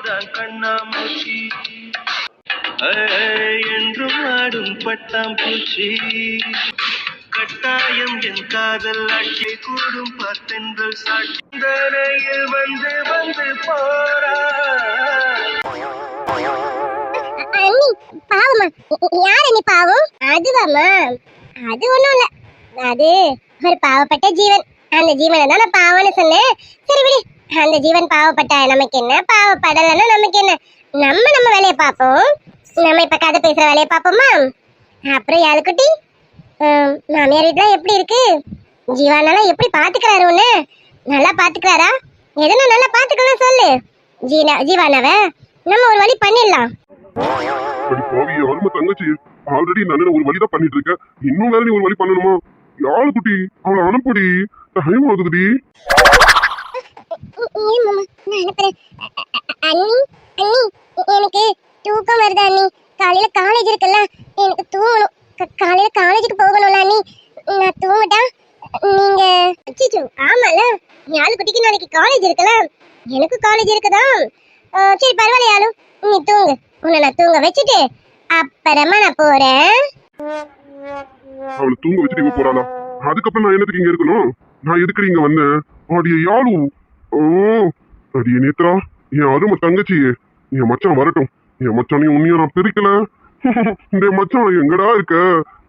தான் கண்ணாமூச்சி என்றும் ஆடும் பட்டாம்பூச்சி கட்டாயம் என் காதல் ஆட்சி கூடும் பார்த்தென்றல் சாட்சியில் வந்து வந்து போறா. பாவமா யாரு நீ பாவம்? அதுவாமா அது ஒண்ணும் இல்ல, அது ஒரு பாவப்பட்ட ஜீவன். அந்த ஜீவனை தான் நான் பாவம்னு சொன்னேன். சரி விடு, அந்த ஜீவன் பாவப்பட்ட நமக்கு என்ன, பாவப்படலன்னா நமக்கு என்ன, நம்ம வேலையை பார்ப்போம். நம்ம இப்ப கதை பேசுற வேலையை பார்ப்போமா? அப்புறம் யாருக்குட்டி மாமியார் வீட்டுலாம் எப்படி இருக்கு? ஜீவானாலாம் எப்படி பாத்துக்கிறாரு? உன்ன நல்லா பாத்துக்கிறாரா? எதனா நல்லா பாத்துக்கலாம் சொல்லு. ஜீவானாவ நம்ம ஒரு வழி பண்ணிடலாம். தங்கச்சி ஆல்ரெடி நான் ஒரு வழி தான் பண்ணிட்டு இருக்கேன், இன்னும் வேற நீ ஒரு வழி பண்ணணுமா? யாரு குட்டி அவளை அனுப்புடி, டைம் ஆகுதுடி. எனக்கு தூக்கம் வருது அண்ணி. காலையில காலேஜ் இருக்குல்ல, எனக்கு தூங்கணும். காலையில காலேஜுக்கு போகணும்ல அண்ணி, நான் தூங்கட்டா? நீங்க அச்சிச்சோ ஆமால, யாழு குட்டிக்கு நாளைக்கு காலேஜ் இருக்குல்ல, எனக்கு காலேஜ் இருக்குதா? சரி பரவாயில்ல யாழு, நீ தூங்கு. உன்னை நான் தூங்க வச்சுட்டு அப்புறமா நான் போறேன். அவளை தூங்க வச்சுட்டு இவ போறாளா? அதுக்கப்புறம் நான் என்னத்துக்கு இங்க இருக்கணும்? நான் எதுக்கு இங்க வந்தேன்? அடிய யாழு, ஓ அடிய நேத்ரா, என் அருமை தங்கச்சியே, என் மச்சான் வரட்டும். என் மச்சானையும் உன்னையும் நான் பிரிக்கல. இந்த மச்சான் எங்கடா இருக்க?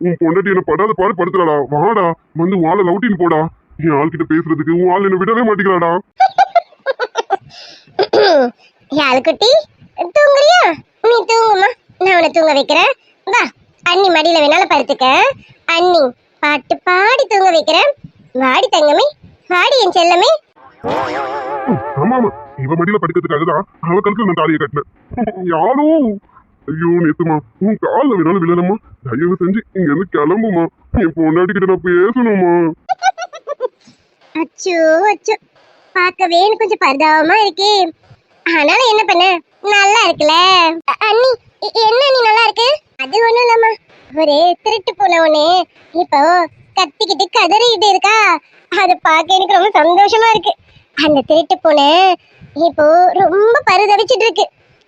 உன் பொண்டாட்டி என்ன படாத பாடு படுத்துறாடா. வாடா வந்து வாழை லவுட்டின்னு போடா. என் ஆள்கிட்ட பேசுறதுக்கு உன் ஆள் என்ன விடவே மாட்டேங்கிறாடா. யாழ்குட்டி தூங்குறியா? நீ தூங்குமா, நான் உன்னை தூங்க வைக்கிறேன். வா, அண்ணி மடியில வேணாலும் படுத்துக்க. அண்ணி பாட்டு பாடி தூங்க வைக்கிறேன். வாடி தங்கமே, வாடி என் செல்லமே. ஆமா ஆமா, இவ மடியில படுக்கிறதுக்காக தான் அவ கழுத்துல நான் தாலியை கட்டினேன். யாரும் ஐயோ நேத்துமா, உன் கால வேணாலும் விழணுமா? தயவு செஞ்சு இங்க இருந்து கிளம்புமா, என் பொண்டாட்டிக்கிட்ட நான் பேசணுமா. அச்சோ அச்சோ, பார்க்கவே கொஞ்சம் பரிதாபமா இருக்கே. ஆனாலும் என்ன பண்ண, நல்லா இருக்குல்ல. அண்ணி என்ன நீ நல்லா இருக்கு? அது ஒண்ணும் இல்லம்மா, ஒரு திருட்டு போன ஒண்ணு இப்போ கத்திக்கிட்டு கதறிக்கிட்டு இருக்கா. அதை பார்க்க எனக்கு ரொம்ப சந்தோஷமா இருக்கு. அந்த திருட்டு பூனை இப்போ ரொம்ப பரிதவிச்சிட்டு இருக்கு,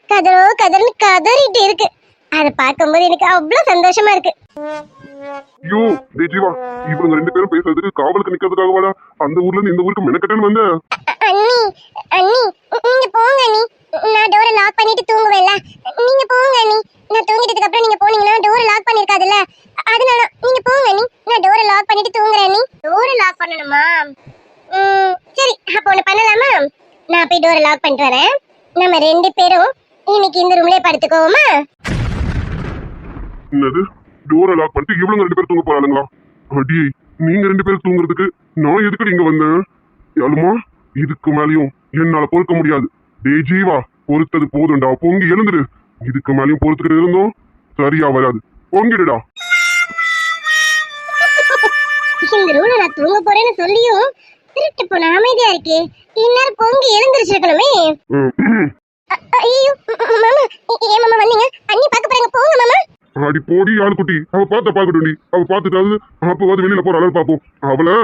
கதறோ கதர்னு கதறிட்டு இருக்கு. அதை பார்க்கும்போது எனக்கு அவ்வளவு சந்தோஷமா இருக்கு. ஐயோ ஜீவா, இவங்க ரெண்டு பேரும் பேசுறதுக்கு காவலுக்கு நிக்கிறதுக்காக வாடா அந்த ஊர்ல இருந்து இந்த ஊருக்கு மெனக்கட்டேன்னு வந்த. அண்ணி அண்ணி நீங்க போங்க அண்ணி, நான் டோரை லாக் பண்ணிட்டு தூங்குவேன்ல. நீங்க போங்க அண்ணி, நான் தூங்கிட்டதுக்கு அப்புறம் நீங்க போனீங்கன்னா டோரை லாக் பண்ணிருக்காதுல்ல, அதனால நீங்க போங்க அண்ணி, நான் டோரை லாக் பண்ணிட்டு தூங்குறேன் அண்ணி. டோரை லாக் பண்ணணுமா? சரி அப்போ ஒண்ணு பண்ணலாமா, நான் போய் டோரை லாக் பண்ணிட்டு வரேன். நம்ம ரெண்டு பேரும் இன்னைக்கு இந்த ரூம்லயே படுத்துக்கோமா? என்னது டோரை லாக் பண்ணிட்டு இவங்க ரெண்டு பேரும் தூங்க போறாளுங்களா? அடி, நீங்க ரெண்டு பேரும் தூங்குறதுக்கு நான் எதுக்கு இங்க வந்தேன்? யாழுமா, இதுக்கு மேலயும் என்னால பொறுக்க முடியாது. டே ஜீவா, பொறுத்தது போதும்டா, பொங்கி எழுந்துடு. இதுக்கு மேலயும் பொறுத்துக்கிட்டு இருந்தோம் சரியா வராது, பொங்கிடுடா. இந்த ரூம்ல நான் தூங்க போறேன்னு சொல்லியும் திருட்டு போன அமைதியா இருக்கே, இந்நேரம் பொங்கி எழுந்திருச்சிருக்கணுமே. ஐயோ மாமா, ஏன் மாமா வந்தீங்க? அண்ணி பாக்க போறாங்க, போங்க மாமா. அடி போடி ஆள் குட்டி, அவ பார்த்த பாக்கட்டும். அவ பார்த்துட்டாவது அப்பவாது வெளியில போற அளவு பாப்போம். அவளை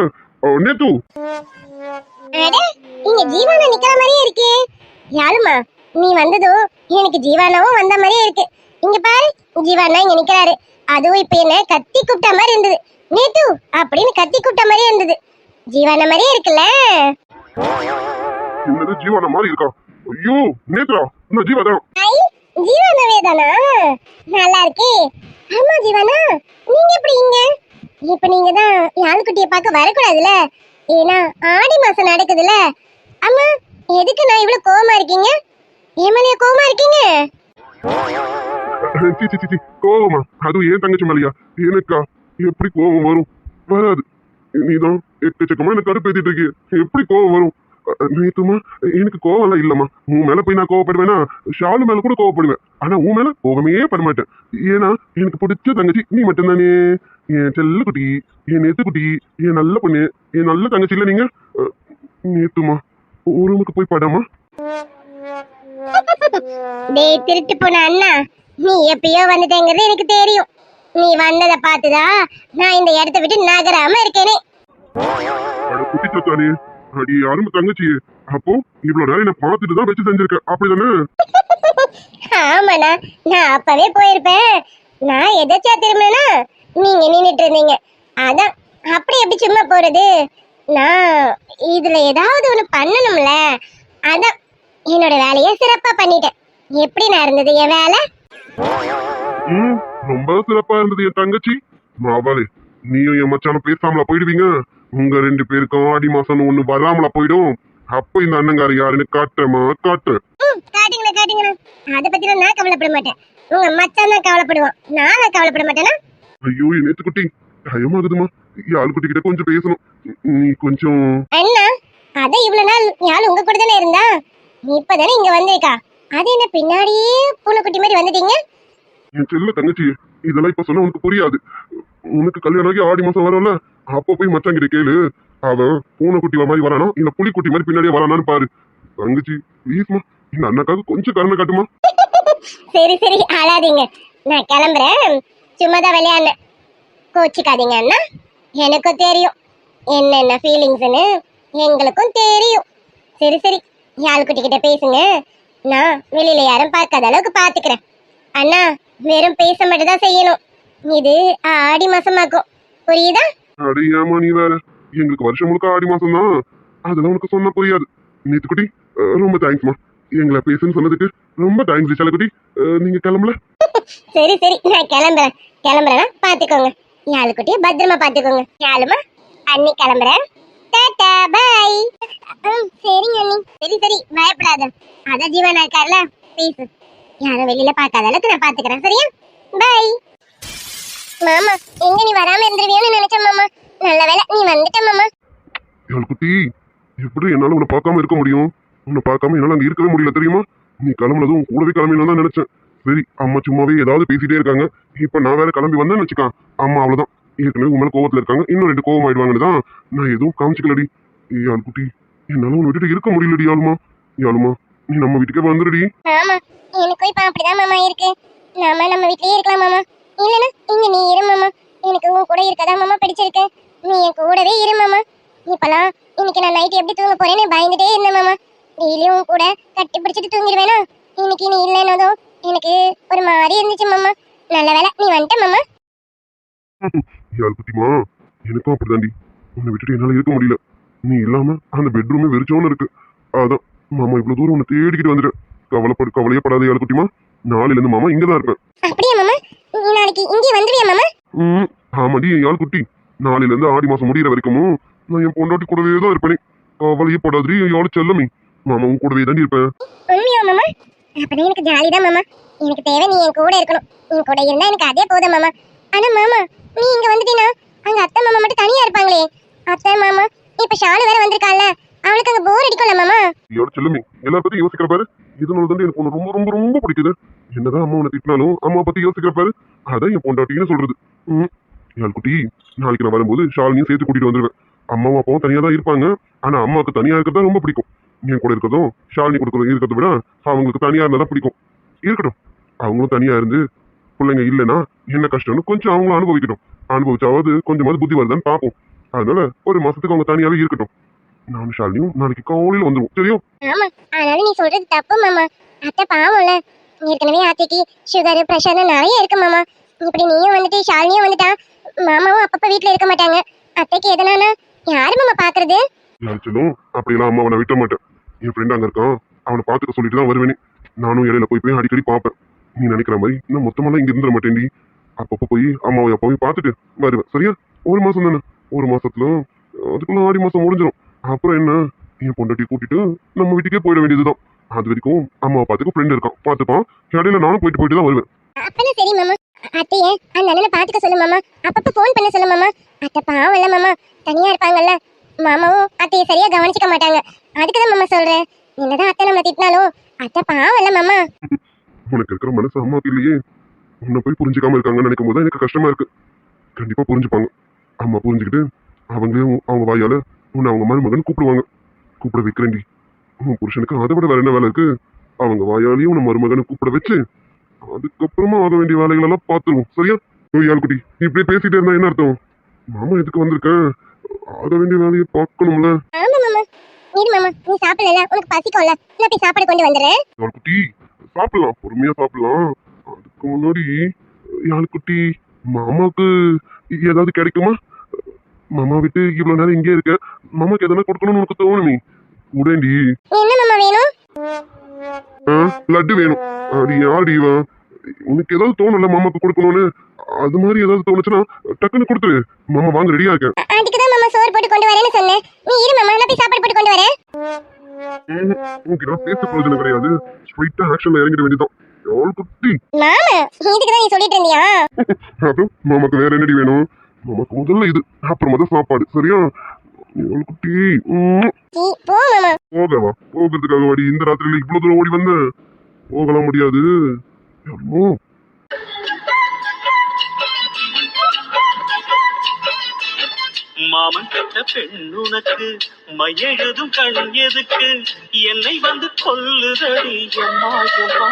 நேத்து இங்க ஜீவானா நிக்கிற மாதிரியே இருக்கே. யாழுமா, நீ வந்ததும் எனக்கு ஜீவானாவும் வந்த மாதிரியே இருக்கு. இங்க பாரு, ஜீவானா இங்க நிக்கிறாரு. அதுவும் இப்ப என்ன கத்தி கூப்பிட்ட மாதிரி இருந்தது. நேத்து அப்படின்னு கத்தி கூப்பிட்ட மாதிரியே இருந்தது. ஜீவானா மாதிரியே இருக்குல்ல? என்னது ஜீவானா மாதிரி இருக்கா? ஐயோ நேத்ரா, நான் ஜீவாதான். ஜீவானாவே தானா? நல்லா இருக்கே. ஆமா ஜீவானா, நீங்க எப்படி இங்க? இப்ப நீங்க தான் யாழ்குட்டியை பார்க்க வரக்கூடாதுல, ஏன்னா ஆடி மாசம் நடக்குதுல. அம்மா எதுக்கு நான் இவ்வளவு கோவமா இருக்கீங்க? ஏமலையா கோவமா இருக்கீங்க? கோவமா? அதுவும் ஏன் தங்கச்சி மேலையா? எனக்கா எப்படி கோவம் வரும்? வராது. நீதான் எக்கச்சக்கமா எனக்கு கடுப்பேத்திட்டு இருக்கிய, எப்படி கோவம் வரும்? நேத்துமா எனக்கு கோவம் எல்லாம் இல்லம்மா. உன் மேல போய் நான் கோவப்படுவேனா? ஷாலு மேல கூட கோவப்படுவேன், ஆனா உன் மேல கோவமே பட மாட்டேன். ஏன்னா எனக்கு பிடிச்ச தங்கச்சி நீ மட்டும்தானே. என் செல்ல குட்டி, என் நேத்து குட்டி, என் நல்ல பொண்ணு, என் நல்ல தங்கச்சி இல்ல நீங்க. நேத்துமா ஒரு ரூமுக்கு போய் படாமா? டேய் திருட்டு போன அண்ணா, நீ எப்பயோ வந்துட்டேங்கிறது எனக்கு தெரியும். நீ வந்ததை பார்த்துதான் நான் இந்த இடத்த விட்டு நகராம இருக்கேனே. குட்டி சத்தானே, அடி யாரும் தங்கச்சி. அப்போ இவ்வளவு நேரம் என்ன பார்த்துட்டு தான் வச்சு செஞ்சிருக்க அப்படிதானே? ஆமாண்ணா, நான் அப்பவே போயிருப்பேன். நான் எதாச்சா திரும்பினா நீங்க நின்னுட்டு இருந்தீங்க. அதான் அப்படி எப்படி சும்மா போறது? நான் இதுல ஏதாவது ஒண்ணு பண்ணணும்ல. அதான் என்னோட வேலையை சிறப்பா பண்ணிட்டேன். எப்படி நான் இருந்தது என் வேலை? ரொம்ப சிறப்பா இருந்தது என் தங்கச்சி. மாவாளே, நீயும் என் மச்சானும் பேசாமல போயிடுவீங்க. உங்க 2 பேருக்கும் ஆடி மாசம் ஒண்ணு வராமல போயிடும். அப்ப இந்த அண்ணங்கார யாருன்னு காட்டுறமா காட்டு. காட்டுங்களா காட்டுங்களா, அதை பத்தி நான் கவலைப்பட மாட்டேன். உங்க மச்சான் தான் கவலைப்படுவான், நான் கவலைப்பட மாட்டேனா? ஐயோ என் நேத்து குட்டி பயமாகுதுமா. யாழ் குட்டி கிட்ட கொஞ்சம் பேசணும். நீ கொஞ்சம். அண்ணா, அதான் இவ்வளவு நாள் யாழ் உங்க கூட தானே இருந்தா, இப்பதானே இங்க வந்திருக்கா. அது என்ன பின்னாடியே பூனைக்குட்டி மாதிரி வந்துட்டீங்க? என் செல்ல தங்கச்சி, இதெல்லாம் இப்ப சொன்னா உனக்கு புரியாது. உனக்கு கல்யாணம் ஆகி ஆடி மாசம் வரும்ல, அப்ப போய் மச்சான் கிட்ட கேளு. அவன் பூனைக்குட்டி மாதிரி வரானா இல்ல புலிக்குட்டி மாதிரி பின்னாடியே வரானான்னு பாரு. தங்கச்சி ப்ளீஸ்மா, இந்த அண்ணாக்காக கொஞ்சம் கருணை காட்டுமா. சரி சரி, அழாதீங்க, நான் கிளம்புறேன். சும்மாதான் விளையாடுனேன், கோச்சிக்காதீங்க அண்ணா. எனக்கும் தெரியும் என்னென்ன ஃபீலிங்ஸ்னு, எங்களுக்கும் தெரியும். சரி சரி, யாழ்குட்டி கிட்ட பேசுங்க. நான் வெளியில யாரும் பார்க்காத அளவுக்கு பாத்துக்கிறேன். அண்ணா, வெறும் பேச மட்டும் தான் செய்யணும். இது ஆடி மாசமாக்கும், புரியுதா? அடையாமா நீ வேற. எங்களுக்கு வருஷம் முழுக்க ஆடி மாசம் தான், அதெல்லாம் உனக்கு சொன்னா புரியாது. நேத்து குட்டி ரொம்ப தேங்க்ஸ்மா. எங்களை பேசுன்னு சொன்னதுக்கு ரொம்ப தேங்க்ஸ் செல்லக்குட்டி. நீங்க கிளம்பல? சரி சரி, நான் கிளம்புறேன்னா பாத்துக்கோங்க. யாழ்குட்டிய பத்திரமா பாத்துக்கோங்க. யாழுமா, அண்ணி கிளம்புறேன். Tata bye. சரிங்க அண்ணி. சரி சரி, பயப்படாத. அதான் ஜீவனா இருக்கார்ல, பேசு. யாரும் வெளியில பார்க்காத அளவுக்கு நான் பாத்துக்கிறேன், சரியா? பை. மாமா, எங்க நீ வராம இருந்துருவியோன்னு நினைச்சேன் மாமா. நல்ல வேளை நீ வந்துட்ட மாமா. குட்டி, எப்படி என்னால உன்னை பார்க்காம இருக்க முடியும்? உன்னை பார்க்காம என்னால அங்க இருக்கவே முடியல தெரியுமா? நீ கிளம்புனதும் கூடவே கிளம்பினு தான் நினைச்சேன். சரி, அம்மா சும்மாவே ஏதாவது பேசிட்டே இருக்காங்க. இப்ப நான் வேற கிளம்பி வந்தேன்னு வச்சுக்கான், அம்மா அவ்வளவுதான். ஏற்கனவே உங்க மேல கோவத்துல இருக்காங்க, இன்னும் 2 கோவம் ஆயிடுவாங்கன்னு தான் நான் எதுவும் காமிச்சிக்கலடி. யாழ் குட்டி, என்னால உன்னை விட்டுட்டு இருக்க முடியலடி. யாழுமா, நீ நம்ம வீட்டுக்கே வந்துடுடி. ஆமா, எனக்கும் இப்ப அப்படிதான் மாமா இருக்கு. நம்ம வீட்லயே இருக்கலாம் மாமா. இல்லனா இங்க நீ இரு மாமா. எனக்கு உன் கூட இருக்கதான் மாமா பிடிச்சிருக்கு. நீ என் கூடவே இரு மாமா. இப்பலாம் இன்னைக்கு நான் நைட் எப்படி தூங்க போறேன்னு பயந்துட்டே இருந்தேன் மாமா. டெய்லியும் உன் கூட கட்டி பிடிச்சிட்டு தூங்கிடுவேனா, இன்னைக்கு நீ இல்லைன்னதும் எனக்கு ஒரு மாதிரி இருந்துச்சு மாமா. நல்ல வேளை நீ வந்துட்ட மாமா. யாழ் குட்டிமா, எனக்கும் அப்படிதாண்டி. உன்னை விட்டுட்டு என்னால இருக்க முடியல. நீ இல்லாம அந்த பெட்ரூமே வெறிச்சோன்னு இருக்கு. அதான் மாமா இவ்வளவு தூரம் உன்னை தேடிக்கிட்டு வந்துட்டேன். கவலையே படாத யாழ் குட்டிமா. நாளையில இருந்து மாமா இங்கதான் இருப்பேன். அப்படியே மாமா, நீ நாளைக்கு இங்கே வந்துடுவியா மாமா? ஆமாடி யாழ் குட்டி. நாளையில இருந்து ஆடி மாசம் முடிகிற வரைக்கும் நான் என் பொண்டாட்டி கூடவே தான் இருப்பேனே. கவலையே படாதடி யாழ் செல்லமே. மாமா உன் கூடவே தாண்டி இருப்பேன். உண்மையா மாமா? அப்பதான் எனக்கு ஜாலி தான் மாமா. எனக்கு தேவை நீ என் கூட இருக்கணும். நீ கூட இருந்தா எனக்கு அதே போதும் மாமா. ஆனா மாமா, நீ இங்க வந்துட்டீனா அங்க அத்தை மாமா மட்டும் தனியா இருப்பாங்களே. அத்தை மாமா, இப்ப ஷாலு வேற வந்திருக்கால, அவளுக்கு அங்க போர் அடிக்கும்ல மாமா. யாழ் செல்லமே, எல்லார பத்தி யோசிக்கிற பாரு. இதனால தான் எனக்கு உன்னை ரொம்ப ரொம்ப ரொம்ப பிடிக்குது. என்னதான் அம்மா உன்னை திட்டினாலும் அம்மா பத்தி யோசிக்கிற பாரு. அதான் என் பொண்டாட்டின்னு சொல்றது. யாழ் குட்டி, நாளைக்கு நான் வரும்போது ஷாலினியும் சேர்த்து கூட்டிட்டு வந்துருவேன். அம்மாவும் அப்பாவும் தனியா தான் இருப்பாங்க. ஆனா அம்மாவுக்கு தனியா இருக்கிறதா ரொம்ப பிடிக்கும். என் கூட இருக்கிறதும் ஷாலினி இருக்கிறத விட அவங்களுக்கு தனியா இருந்தாதான் பிடிக்கும். இருக்கட்டும், அவங்களும் தனியா இருந்து பிள்ளைங்க இல்லைன்னா என்ன கஷ்டம்னு கொஞ்சம் அவங்களும் அனுபவிக்கட்டும். அனுபவிச்சாவது கொஞ்சமாவது புத்தி வருதான்னு பார்ப்போம். அதனால ஒரு மாசத்துக்கு அவங்க தனியாவே இருக்கட்டும். நானும் ஷாலினியும் நாளைக்கு காலையில வந்துருவோம், சரியும்? ஆமா, ஆனாலும் நீ சொல்றது தப்பு மாமா. அத்தை பாவம்ல, ஏற்கனவே அத்தைக்கு சுகர் பிரஷர் நிறைய இருக்கு மாமா. இப்படி நீயும் வந்துட்டு ஷாலினியும் வந்துட்டா மாமாவும் அப்பப்ப வீட்டுல இருக்க மாட்டாங்க. அத்தைக்கு எதனானா யாரு மாமா பாக்குறது? சொல்லும் அப்படியெல்லாம் அம்மா அவனை விட்ட மாட்டேன். என் ஃப்ரெண்ட் அங்க இருக்கான், அவனை பாத்துக்க சொல்லிட்டு தான் வருவேனே. நானும் இடையில போய் அடிக்கடி பார்ப்பேன். நீ நினைக்கிற மாதிரி இன்னும் மொத்தமெல்லாம் இங்க இருந்துட மாட்டேன்டி. அப்பப்ப போய் அம்மாவை அப்பாவையும் பார்த்துட்டு வருவேன், சரியா? ஒரு மாசம் தானே, ஒரு மாசத்துல அதுக்குள்ள ஆடி மாசம் முடிஞ்சிடும். அப்புறம் என்ன, என் பொண்டாட்டி கூட்டிட்டு நம்ம வீட்டுக்கே போயிட வேண்டியதுதான். அது வரைக்கும் அம்மாவை பார்த்துக்க ஃப்ரெண்ட் இருக்கான், பார்த்துப்பான். இடையில நானும் போயிட்டு தான் வருவேன். அப்பனா சரி மாமா. அத்தையே அந்த அண்ணனை பாத்துக்க சொல்லு மாமா. அப்பப்ப போன் பண்ண சொல்லு மாமா. அத்தை பாவம் இல்ல மாமா, தனியா இருப்பாங்கல்ல. மாமாவும் அத்தையை சரியா கவனிச்சுக்க மாட்டாங்க. அதுக்குதான் மாமா சொல்றேன். என்னதான் அத்தை நம்ம திட்டினாலும் அத்தை பாவம் இல்ல மாமா. உனக்கு இருக்கிற மனசு அம்மாவுக்கு இல்லையே. உன்னை போய் புரிஞ்சுக்காம இருக்காங்கன்னு நினைக்கும் போது எனக்கு கஷ்டமா இருக்கு. கண்டிப்பா புரிஞ்சுப்பாங்க. அம்மா புரிஞ்சுக்கிட்டு அவங்களையும் அவங்க வாயால உன்னை அவங்க மருமகன் கூப்பிடுவாங்க. கூப்பிட வைக்கிறேன்டி. உன் புருஷனுக்கு அதை விட வேற என்ன வேலை இருக்கு? அவங்க வாயாலையும் உன்னை மருமகனை கூப்பிட வச்சு அதுக்கப்புறமா ஆக வேண்டிய வேலைகள் எல்லாம் பார்த்துருவோம், சரியா? யாழ்குட்டி, இப்படியே பேசிட்டே இருந்தா என்ன அர்த்தம்? மாமா எதுக்கு வந்திருக்கேன்? ஆக வேண்டிய வேலையை பார்க்கணும்ல. ஆமா மாமா. இரு மாமா, நீ சாப்பிடல, உனக்கு பசிக்கும்ல, நான் போய் சாப்பாடு கொண்டு வந்துடுறேன். யாழ்குட்டி சாப்பிடலாம், பொறுமையா சாப்பிடலாம். அதுக்கு முன்னாடி யாழ்குட்டி மாமாவுக்கு ஏதாவது கிடைக்குமா? மாமா விட்டு இவ்வளவு நேரம் இங்கே இருக்க, மாமாக்கு எதனா கொடுக்கணும்னு உனக்கு தோணுமே, உடேண்டி. என்ன மாமா வேணும்? லட்டு வேணும். அது யாருடி இவன்? உனக்கு ஏதாவது தோணும்ல மாமாக்கு கொடுக்கணும்னு, அது மாதிரி ஏதாவது தோணுச்சுன்னா டக்குன்னு கொடுத்துரு. மாமா வாங்க ரெடியா இருக்கேன். அதுக்குதான் மாமா சோறு போட்டு கொண்டு வரேன்னு சொன்னேன். நீ இரு மாமா, நான் போய் சாப்பாடு போட்டு கொண்டு வரேன். உனக்கு நான் பேச பிரயோஜனம் கிடையாது, ஸ்ட்ரைட்டா ஆக்ஷன்ல இறங்கிட வேண்டியதான். யாழ்குட்டி மாமா, இதுக்குதான் நீ சொல்லிட்டு இருந்தியா? அப்புறம் மாமாக்கு வேற என்னடி வேணும்? மாமாக்கு முதல்ல இது, அப்புறமா தான் சாப்பாடு, சரியா? யாழ்குட்டி போ மாமா. போகவா? போகிறதுக்காக வாடி இந்த ராத்திரியில இவ்வளவு தூரம் ஓடி வந்த? போகலாம் முடியாது. அம்மோ. மாமன் கட்ட பெண்ணுனக்கு மையெழுதும் கண் எதுக்கு என்னை வந்து கொல்லுதடி அம்மா அம்மா.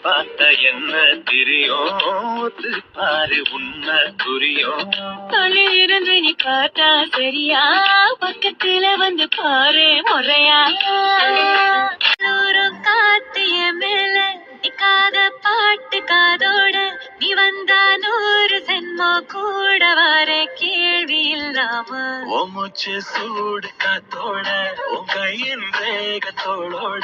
பார்த்த என்ன தெரியும், பாரு உண்மை புரியும். தொலைலிருந்து நீ பார்த்தா சரியா, பக்கத்துல வந்து பாரு முறையா. தூரம் காத்திய மேல நிக்காத பாட்டு காதோட, நீ வந்தா 100 ஜென்மோ கூட வர கேள்வி இல்லாம. ஓ மூச்சு சூடு காத்தோட, உன் கையின் வேகத்தோளோட,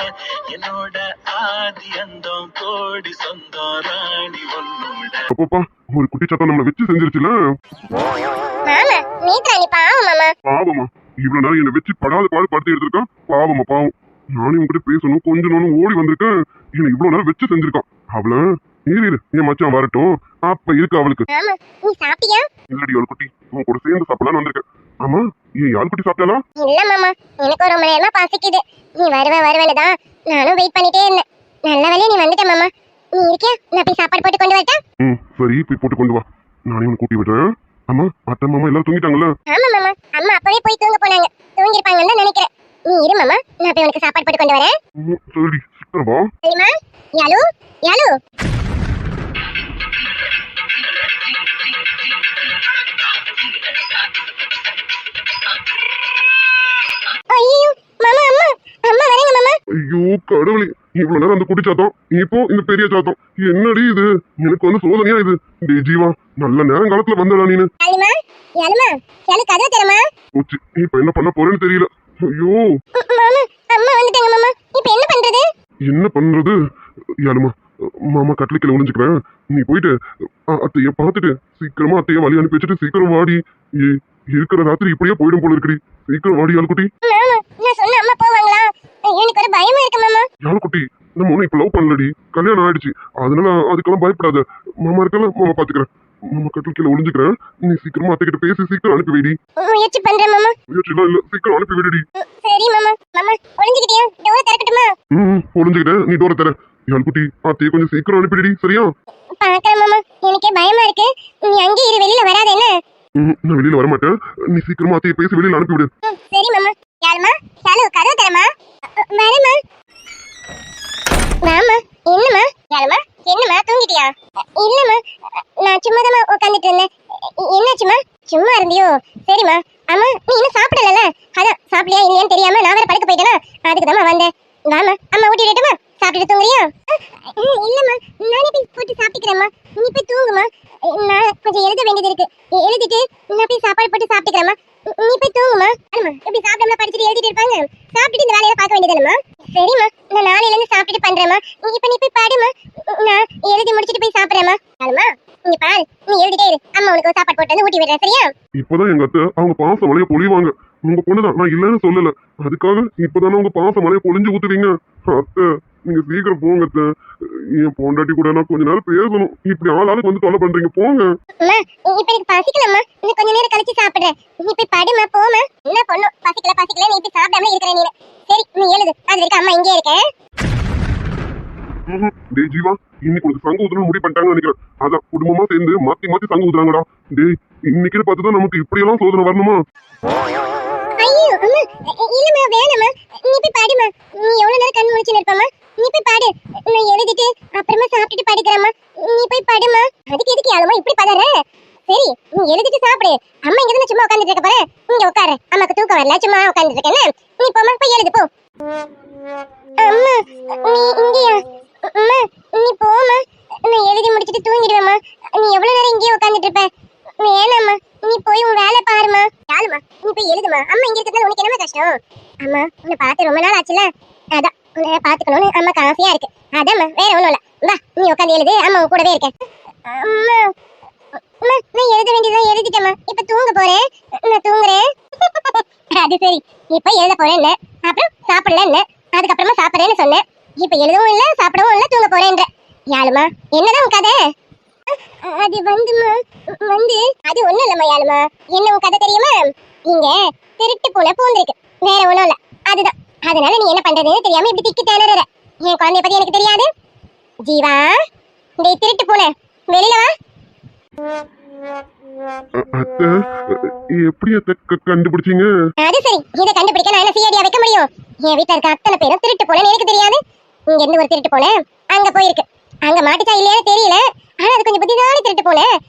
என்னோட ஆதி அந்தம் கோடி சொந்தம் ராணி ஒன்னோட. அப்பப்பா, ஒரு குட்டி சத்தம் நம்மள வச்சு செஞ்சிருச்சுல. மாமா, நீத்ரா நீ பாவம் மாமா. பாவமா? இவ்வளவு நேரம் என்ன வச்சு படாத பாடு படுத்தி எடுத்திருக்கான். பாவமா பாவம். நானும் உங்ககிட்ட பேசணும் கொஞ்ச நானும் ஓடி வந்திருக்கேன். என்ன இவ்வளவு நேரம் வச்சு செஞ்சிருக்கான். அவள நீரு என் மச்சான் வரட்டும், அப்ப இருக்கு அவளுக்கு. மாமா, நீ சாப்பிட்டியா? இல்லடி யாழ்குட்டி, உன் கூட சேர்ந்து சாப்பிடலான்னு வந்திருக்கேன். ஆமா, ஏன் யாழ்குட்டி சாப்பிட்டாளா? இல்ல மாமா, எனக்கு ரொம்ப நேரமா பசிக்குது. நீ வருவேன்னு தான் நானும் வெயிட் பண்ணிட்டே இருந்தேன். நல்ல வேலையா நீ வந்துட்ட மாமா. நீ இருக்கியா? நான் போய் சாப்பாடு போட்டு கொண்டு வரட்டா? சரி, போய் போட்டு கொண்டு வா, நானே உன்னை கூட்டி விடுறேன். ஆமா, அத்தை மாமா எல்லாரும் தூங்கிட்டாங்கல்ல? ஆமா மாமா, அம்மா அப்பவே போய் தூங்க போனாங்க. தூங்கிருப்பாங்கன்னு தான் நினைக்கிறேன். நீ இரு மாமா, நான் போய் உனக்கு சாப்பாடு போட்டு கொண்டு வரேன். சரி, சீக்கிரம் வா. சரிமா? யாலு யாலு. ஐயோ மாமா, அம்மா அம்மா வரேங்க மாமா. ஐயோ கடவுளே, இவ்வளவு நேரம் அந்த குட்டி சாத்தம், இப்போ இந்த பெரிய சாத்தம், என்னடி இது? எனக்கு வந்து சோதனையா இது? டே ஜீவா, நல்ல நேரம் காலத்துல வந்தடா நீனு. யாலுமா யாலுமா, யாலு கதவு தரமா. போச்சு, இப்ப என்ன பண்ண போறேன்னு தெரியல. ஐயோ மாமா, அம்மா வந்துட்டாங்க மாமா. இப்போ என்ன பண்றது? என்ன பண்றது? யாருமா, மாமா கட்டளைக்கில ஒளிஞ்சுக்கிறேன். நீ போயிட்டு அத்தைய பார்த்துட்டு சீக்கிரமா அத்தைய வழி அனுப்பி வச்சுட்டு சீக்கிரம் வாடி. இருக்கிற ராத்திரி இப்படியே போயிடும் போல இருக்குடி. சீக்கிரம் வாடி யாழ்குட்டி. மாமா, நான் சொன்ன அம்மா போவாங்களா? எனக்கு ஒரு பயமா இருக்கு மாமா. யாழ்குட்டி, நம்ம ஒன்னும் இப்ப லவ் பண்ணலடி, கல்யாணம் ஆயிடுச்சு. அதனால அதுக்கெல்லாம் பயப்படாத. மாமா இருக்கல, மாமா பாத்துக்கிறேன். மாமா கட்டளைக்கில ஒளிஞ்சுக்கிறேன். நீ சீக்கிரமா அத்தை கிட்ட பேசி சீக்கிரம் அனுப்பி வைடி. முயற்சி பண்றேன் மாமா. முயற்சிலாம் இல்ல, சீக்கிரம் அனுப்பி விடுடி. சரி மாமா. மாமா ஒளிஞ்சுக்கிட்டியா? டோர் திறக்கட்டுமா? ஒளிஞ்சுக்கிட்டேன், நீ டோரை தர. யாழ்குட்டி, அத்தைய கொஞ்சம் சீக்கிரம் அனுப்பிடுடி, சரியா? பாக்கிறேன் மாமா, எனக்கே பயமா இருக்கு. நீ அங்கே இரு, வெளியில வராத என்ன? நான் வெளியில வர மாட்டேன். நீ சீக்கிரமா அத்தைய பேசி வெளியில அனுப்பி விடு. சரி மாமா. யாருமா? யாலு கதவு தரமா. வரேம்மா. மாமா, என்னம்மா? யாருமா, என்னம்மா தூங்கிட்டியா? இல்லம்மா, நான் சும்மா தான் உட்காந்துட்டு இருந்தேன். என்னாச்சுமா? சும்மா இருந்தியோ? சரிம்மா. அம்மா, நீ இன்னும் சாப்பிடல? அதான் சாப்பிடலையா இல்லையான்னு தெரியாம நான் வேற படுக்க போயிட்டேனா, அதுக்கு தான் வந்தேன். வாமா, அம்மா ஊட்டி விடட்டுமா? சாப்பிட்டுட்டு தூங்குறியா? இல்லம்மா, நானே போய் போட்டு சாப்பிட்டுக்கிறேம்மா. நீ போய் தூங்குமா. நான் கொஞ்சம் எழுத வேண்டியது இருக்கு, எழுதிட்டு நான் போய் சாப்பாடு போட்டு சாப்பிட்டுக்கிறேம்மா. நீ போய் தூங்குமா. அம்மா, எப்படி சாப்பிடாம படிச்சுட்டு எழுதிட்டு இருப்பாங்க. சாப்பிட்டுட்டு இந்த வேலையை பார்க்க வேண்டியதுமா. சரிம்மா, நான் நாளையில இருந்து சாப்பிட்டுட்டு பண்றேம்மா. இப்ப நீ போய் பாடுமா, நான் எழுதி முடிச்சிட்டு போய் சாப்பிடுறேம்மா. அம்மா, நீ பாரு, நீ எழுதிட்டே இரு, அம்மா உனக்கு சாப்பாடு போட்டு வந்து ஊட்டி விடுறேன், சரியா? இப்பதான் எங்க அத்தை அவங்க பாச மலைய பொழிவாங்க. உங்க பொண்ணுதான், நான் இல்லன்னு சொல்லல. அதுக்காக இப்பதானே உங்க பாச மலைய பொழிஞ்சு ஊத்துவீங்க. அத்தை, நீங்க சீக்கிரம் போங்க அத்தை. என் பொண்டாட்டி கூட நான் கொஞ்ச நேரம் பேசணும். இப்படி ஆளாளுக்கு வந்து தொலை பண்றீங்க, போங்க. அம்மா, இப்ப எனக்கு பசிக்கலம்மா. இன்னும் கொஞ்ச நேரம் கழிச்சு சாப்பிடுறேன். நீ போய் படுமா, போமா. என்ன பொண்ணு, பசிக்கல நீ போய் சாப்பிடாம இருக்கிற நீ. சரி, நீ எழுது, அது வரைக்கும் அம்மா இங்கே இருக்கேன். டேய் ஜீவா, இன்னைக்கு உனக்கு சங்கு ஊதுறன்னு முடிவு பண்ணிட்டாங்கன்னு நினைக்கிறேன். அதான் குடும்பமா சேர்ந்து மாத்தி சங்கு ஊதுறாங்கடா. டேய், இன்னைக்கு பார்த்துதான் நமக்கு இப்படியெல்லாம் சோதனை வரணுமா? ஐயோ அம்மா, இல்லம்மா வேணாம்மா. நீ போய் பாடுமா. நீ எவ்வளவு நேரம் கண் முழிச்சு நிற்பமா. நீ போய் பாடு. நான் எழுதிட்டு அப்புறமா சாப்பிட்டுட்டு படிக்கிறேம்மா. நீ போய் படுமா. அதுக்கு எதுக்கு யாருமா இப்படி பதற? சரி நீ எழுதிட்டு சாப்பிடு. அம்மா இங்க தானே சும்மா உட்காந்துட்டு இருக்க பாரு. இங்க உட்காரு. அம்மாக்கு தூக்கம் வரல, சும்மா உட்காந்துட்டு இருக்கேன். நீ போமா, போய் எழுது போ. அம்மா நீ இங்கயா? அம்மா நீ போமா, நான் எழுதி முடிச்சிட்டு தூங்கிடுவேம்மா. நீ எவ்வளவு நேரம் இங்கேயே உட்காந்துட்டு இருப்ப? வேணாம்மா, நீ போய் உன் வேலை பாருமா. யாருமா நீ போய் எழுதுமா. அம்மா இங்க இருக்கிறது உனக்கு என்னமா கஷ்டம்? அம்மா உன்னை பார்த்து ரொம்ப நாள் ஆச்சுல, அதான் உன்னை பார்த்துக்கணும்னு அம்மாக்கு ஆசையா இருக்கு. அதாம்மா, வேற ஒண்ணும் இல்ல. வா நீ உட்காந்து எழுது, அம்மா உன் கூடவே இருக்கேன். அம்மா அம்மா நான் எழுத வேண்டியதான் எழுதிட்டேம்மா. இப்ப தூங்க போறேன், நான் தூங்குறேன். அது சரி, இப்ப எழுத போறேன்னு அப்புறம் சாப்பிடலன்னு அதுக்கப்புறமா சாப்பிடுறேன்னு சொன்னேன். இப்ப எழுதவும் இல்ல சாப்பிடவும் இல்ல தூங்க போறேன்ற. யாழுமா என்னதான் உன் கதை? அது வந்துமா அது ஒண்ணும் இல்லம்மா யாழுமா. என்ன உன் கதை தெரியுமா? இங்க திருட்டு பூனை பூந்திருக்கு, வேற ஒண்ணும் இல்ல. அதுதான், அதனால நீ என்ன பண்றதுன்னு தெரியாம இப்படி திக்கி திணற. என் குழந்தைய பத்தி எனக்கு தெரியாது. ஜீவா டேய் திருட்டு பூனை வெளியில வா. அத்தை எப்படி அத்தை கண்டுபிடிச்சீங்க? அது சரி, இதை கண்டுபிடிக்க நான் என்ன சிஐடியா வைக்க முடியும்? என் வீட்டுல இருக்க அத்தனை பேரும் திருட்டு போனேன்னு எனக்கு தெரியாது. இங்க இருந்து ஒரு திருட்டு போனேன் அங்க போயிருக்கு. அங்க மாட்டுச்சா இல்லையான்னு தெரியல. ஆனா அது கொஞ்சம் புத்திசாலி திருட்டு போன,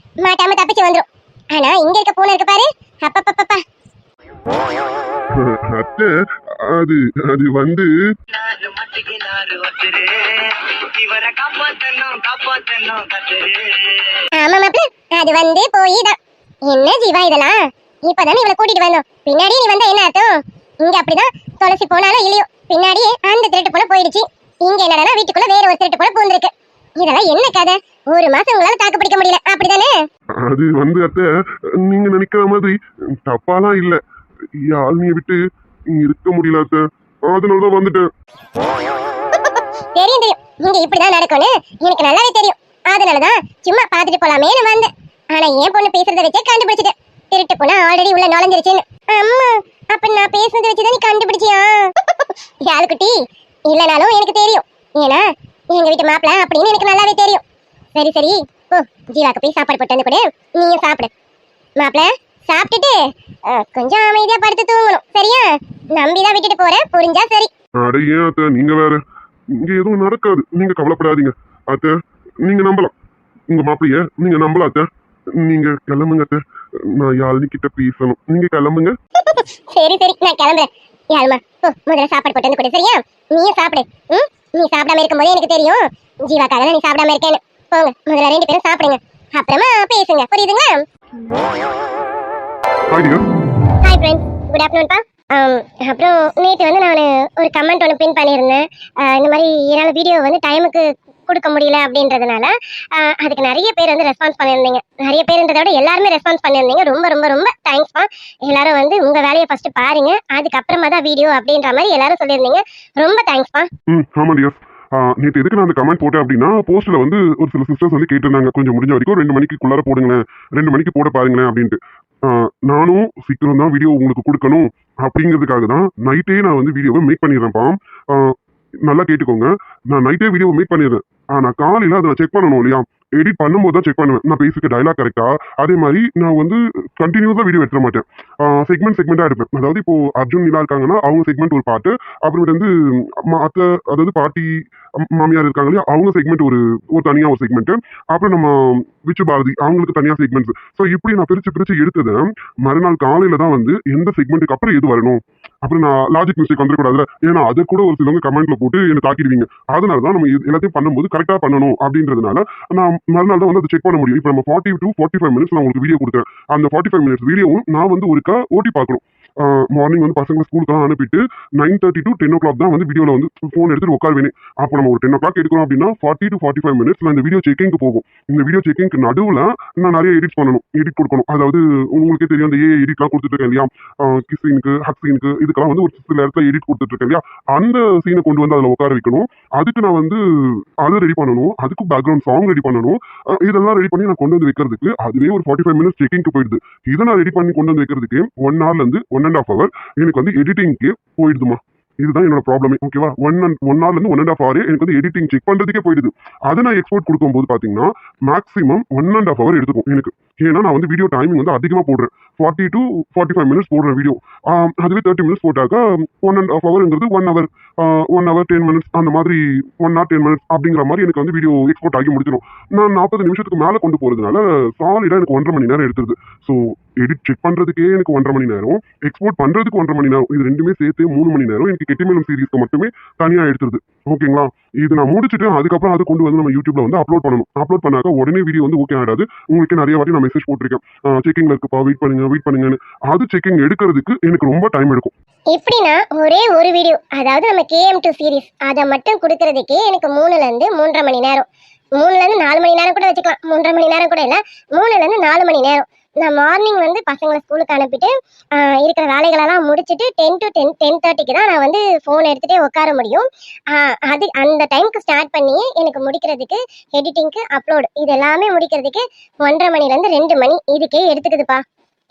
மாட்டாம தப்பிச்சு வந்துரும். ஆனா இங்க இருக்க பூனை இருக்கு பாரு, அப்பப்பப்பா. அத்தை அது அது வந்து ஆமா மாப்பிள்ள, அது வந்து போய் தான். என்ன ஜீவா இதெல்லாம்? இப்பதானே இவளை கூட்டிட்டு வந்தோம், பின்னாடி நீ வந்தா என்ன அர்த்தம்? இங்க அப்படிதான் துளசி போனாலும் இல்லையோ பின்னாடியே அந்த திருட்டு போல போயிடுச்சு. இங்க என்னடா வீட்டுக்குள்ள வேற ஒரு திருட்டு போல பூந்திருக்கு. இதெல்லாம் என்ன கதை? ஒரு மாசம் உங்களால தாக்கு பிடிக்க முடியல அப்படிதானே? அது வந்து அத்தை நீங்க நினைக்கிற மாதிரி தப்பாலாம் இல்ல. யாழ்னிய விட்டு இருக்க முடியல அத்தை, அதனாலதான் வந்துட்டேன். தெரியும் தெரியும், இங்க இப்படிதான் நடக்கும்னு எனக்கு நல்லாவே தெரியும். அதனாலதான் சும்மா பாத்துட்டு போலாமே வந்தேன். ஆனா என் பொண்ணு பேசுறத வச்சே கண்டுபிடிச்சிட்டேன். திருட்டு பொண்ணு ஆல்ரெடி உள்ள நுழைஞ்சிருச்சுன்னு. அம்மா அப்ப நான் பேசுறத வச்சுதான் நீ கண்டுபிடிச்சியா? யாழ்குட்டி இல்லனாலும் எனக்கு தெரியும். ஏன்னா எங்க வீட்டு மாப்பிள்ள அப்படின்னு எனக்கு நல்லாவே தெரியும். சரி சரி ஓ, ஜீவாக்கு போய் சாப்பாடு போட்டு வந்து கூட நீயும் சாப்பிடு. மாப்பிள்ள சாப்பிட்டுட்டு கொஞ்சம் அமைதியா படுத்து தூங்கணும், சரியா? நம்பிதான் விட்டுட்டு போறேன், புரிஞ்சா சரி. அட ஏன் அத்தை நீங்க வேற, இங்க எதுவும் நடக்காது, நீங்க கவலைப்படாதீங்க அத்தை. நீங்க நம்பலாம் உங்க மாப்பிளைய, நீங்க நம்பலாம் அத்தை. நீங்க கிளம்புங்க அத்தை, நான் யாழ்னி கிட்ட பேசணும். நீங்க கிளம்புங்க. சரி சரி நான் கிளம்புறேன். யாருமா ஓ, முதல்ல சாப்பாடு போட்டு வந்து கொடு, சரியா? நீயும் சாப்பிடு. நீ சாப்பிடாம இருக்கும்போது எனக்கு தெரியும் ஜீவாக்காக நீ சாப்பிடாம இருக்கேன்னு. போங்க முதல்ல 2 பேரும் சாப்பிடுங்க, அப்புறமா பேசுங்க, புரியுதுங்களா? ஹாய் ஃப்ரெண்ட்ஸ், குட் ஆஃப்டர்நூன்பா. அப்புறம் நேற்று வந்து நான் ஒரு கமெண்ட் ஒன்று பின் பண்ணியிருந்தேன். இந்த மாதிரி என்னால் வீடியோ வந்து டைமுக்கு கொடுக்க முடியல அப்படின்றதுனால அதுக்கு நிறைய பேர் வந்து ரெஸ்பான்ஸ் பண்ணியிருந்தீங்க. நிறைய பேருன்றத விட எல்லாருமே ரெஸ்பான்ஸ் பண்ணியிருந்தீங்க. ரொம்ப ரொம்ப ரொம்ப தேங்க்ஸ்ப்பா. எல்லாரும் வந்து உங்க வேலையை ஃபர்ஸ்ட் பாருங்க, அதுக்கப்புறமா தான் வீடியோ அப்படின்ற மாதிரி எல்லாரும் சொல்லியிருந்தீங்க. ரொம்ப தேங்க்ஸ்ப்பா. ஆமா டியர், நேற்று எதுக்கு நான் அந்த கமெண்ட் போட்டேன் அப்படின்னா, போஸ்ட்ல வந்து ஒரு சில சிஸ்டர்ஸ் வந்து கேட்டிருந்தாங்க, கொஞ்சம் முடிஞ்ச வரைக்கும் 2 மணிக்குள்ளார போடுங்களேன், 2 மணிக்கு போட பாருங்களேன் அப்படின்ட்டு. நானும் சீக்கிரம் தான் வீடியோ உங்களுக்கு கொடுக்கணும் அப்படிங்கிறதுக்காக தான் நைட்டே நான் வந்து வீடியோவை மேக் பண்ணிடுறேன்ப்பா. நல்லா கேட்டுக்கோங்க, நான் நைட்டே வீடியோவை மேக் பண்ணிடுறேன். நான் காலையில அதை நான் செக் பண்ணணும் இல்லையா, எடிட் பண்ணும்போது தான் செக் பண்ணுவேன் நான் பேசிக்க டைலாக் கரெக்டா. அதே மாதிரி நான் வந்து கண்டினியூஸா வீடியோ எடுத்துட மாட்டேன், செக்மெண்டா எடுப்பேன். அதாவது இப்போ அர்ஜுன் நிலா இருக்காங்கன்னா அவங்க செக்மெண்ட் ஒரு பாட்டு, அப்புறமேட்டு வந்து அத்தை அதாவது பாட்டி மாமியார் இருக்காங்க இல்லையா அவங்க செக்மெண்ட் ஒரு தனியா ஒரு செக்மெண்ட், அப்புறம் நம்ம விச்சு பாரதி அவங்களுக்கு தனியா செக்மெண்ட்ஸ். ஸோ இப்படி நான் பிரிச்சு எடுத்ததை மறுநாள் காலையில தான் வந்து எந்த செக்மெண்ட்டுக்கு அப்புறம் எது வரணும், அப்புறம் நான் லாஜிக் மிஸ்டேக் வந்துடக்கூடாதுல, ஏன்னா அதை கூட ஒரு சிலவங்க கமெண்ட்ல போட்டு எனக்கு தாக்கிடுவீங்க. அதனாலதான் நம்ம எல்லாத்தையும் பண்ணும்போது கரெக்டா பண்ணணும் அப்படின்றதுனால நான் மறுநாள் தான் வந்து அதை செக் பண்ண முடியும். இப்போ நம்ம 40 to 45 மினிட்ஸ் நான் உங்களுக்கு வீடியோ கொடுத்தேன். அந்த 45 மினிட்ஸ் வீடியோவும் நான் வந்து ஒருக்கா ஓட்டி பார்க்கணும். மார்னிங் வந்து பசங்க ஸ்கூலுக்குலாம் அனுப்பிட்டு 9:30 to 10 o'clock தான் வந்து வீடியோவில் வந்து ஃபோன் எடுத்துட்டு உட்காருவேனே. அப்போ நம்ம ஒரு 10 o'clock எடுக்கிறோம் அப்படின்னா 40 to 45 மினிட்ஸ் நான் இந்த வீடியோ செக்கிங்க்கு போகும். இந்த வீடியோ செக்கிங்க்கு நடுவில் நான் நிறைய எடிட் பண்ணணும், எடிட் கொடுக்கணும். அதாவது உங்களுக்கே தெரியும், அந்த எடிட்லாம் கொடுத்துட்டு இருக்கேன் இல்லையா, கிஸ் சீனுக்கு ஹக் சீனுக்கு இதுக்கெல்லாம் வந்து ஒரு சில இடத்துல எடிட் கொடுத்துட்டு இருக்கேன் இல்லையா, அந்த சீனை கொண்டு வந்து அதில் உட்கார வைக்கணும். அதுக்கு நான் வந்து அதை ரெடி பண்ணணும், அதுக்கு பேக்ரவுண்ட் சாங் ரெடி பண்ணணும். இதெல்லாம் ரெடி பண்ணி நான் கொண்டு வந்து வைக்கிறதுக்கு அதுவே ஒரு 45 மினிட்ஸ் செக்கிங்க்கு போயிடுது. இதை நான் ரெடி பண்ணி கொண்டு வந்து வைக்கிறதுக்கு 1 hourலேருந்து 1.5 hour எனக்கு வந்து எடிட்டிங்க்கு போயிடுதுமா. இதுதான் என்னோட ப்ராப்ளமே. ஓகேவா, 1 hourலேருந்து 1.5 hour எனக்கு வந்து எடிட்டிங் செக் பண்றதுக்கே போயிடுது. அதை நான் எக்ஸ்போர்ட் கொடுக்கும்போது பாத்தீங்கன்னா மேக்ஸிமம் 1.5 hour எடுத்துக்கும் எனக்கு. ஏன்னா நான் வந்து வீடியோ டைமிங் வந்து அதிகமா போடுறேன், 40 to 45 மினிட்ஸ் போடுறேன் வீடியோ. அதுவே 30 மினிட்ஸ் போட்டாக்கா 1.5 hourங்கிறது 1 hour 1 hour 10 minutes அந்த மாதிரி 1 hour 10 minutes அப்படிங்கிற மாதிரி எனக்கு வந்து வீடியோ எக்ஸ்போர்ட் ஆகி முடிச்சிடும். நான் 40 நிமிஷத்துக்கு மேலே கொண்டு போகிறதுனால சாலிடாக எனக்கு 1.5 மணி நேரம் எடுத்துருது. ஸோ எடிட் செக் பண்ணுறதுக்கே எனக்கு 1.5 மணி நேரம், எக்ஸ்போர்ட் பண்ணுறதுக்கு 1.5 மணி நேரம், இது ரெண்டுமே சேர்த்து 3 மணி நேரம் எனக்கு கெட்டிமேளம் சீரிஸ்க்கு மட்டுமே தனியாக எடுத்துருது. ஓகேங்களா? இது நான் முடிச்சுட்டு அதுக்கப்புறம் அதை கொண்டு வந்து நம்ம யூடியூப்ல வந்து அப்லோட் பண்ணணும். அப்லோட் பண்ணாக்க உடனே வீடியோ வந்து ஓகே ஆகிடாது. உங்களுக்கு நிறைய வாட்டி நான் மெசேஜ் போட்டிருக்கேன், செக்கிங்ல இருக்குப்பா, வெயிட் பண்ணுங்கன்னு. அது செக்கிங் எடுக்கிறதுக்கு எனக்கு ரொம்ப டைம் எடுக்கும். எப்படின்னா ஒரே ஒரு வீடியோ, அதாவது நம்ம KM2 சீரிஸ் அதை மட்டும் கொடுக்கறதுக்கே எனக்கு 3ல இருந்து 3.5 மணி நேரம், 3ல இருந்து 4 மணி நேரம் கூட வச்சுக்கலாம். 3.5 மணி நேரம் கூட இல்லை, 3ல இருந்து 4 மணி நேரம். நான் மார்னிங் வந்து பசங்களை ஸ்கூலுக்கு அனுப்பிட்டு இருக்கிற வேலைகளெல்லாம் முடிச்சுட்டு 10 to 10:30க்கு தான் நான் வந்து ஃபோன் எடுத்துகிட்டே உட்கார முடியும். அது அந்த டைமுக்கு ஸ்டார்ட் பண்ணி எனக்கு முடிக்கிறதுக்கு எடிட்டிங்க்கு அப்லோடு இது எல்லாமே முடிக்கிறதுக்கு 1.5 மணிலேருந்து 2 மணி இதுக்கே எடுத்துக்குதுப்பா.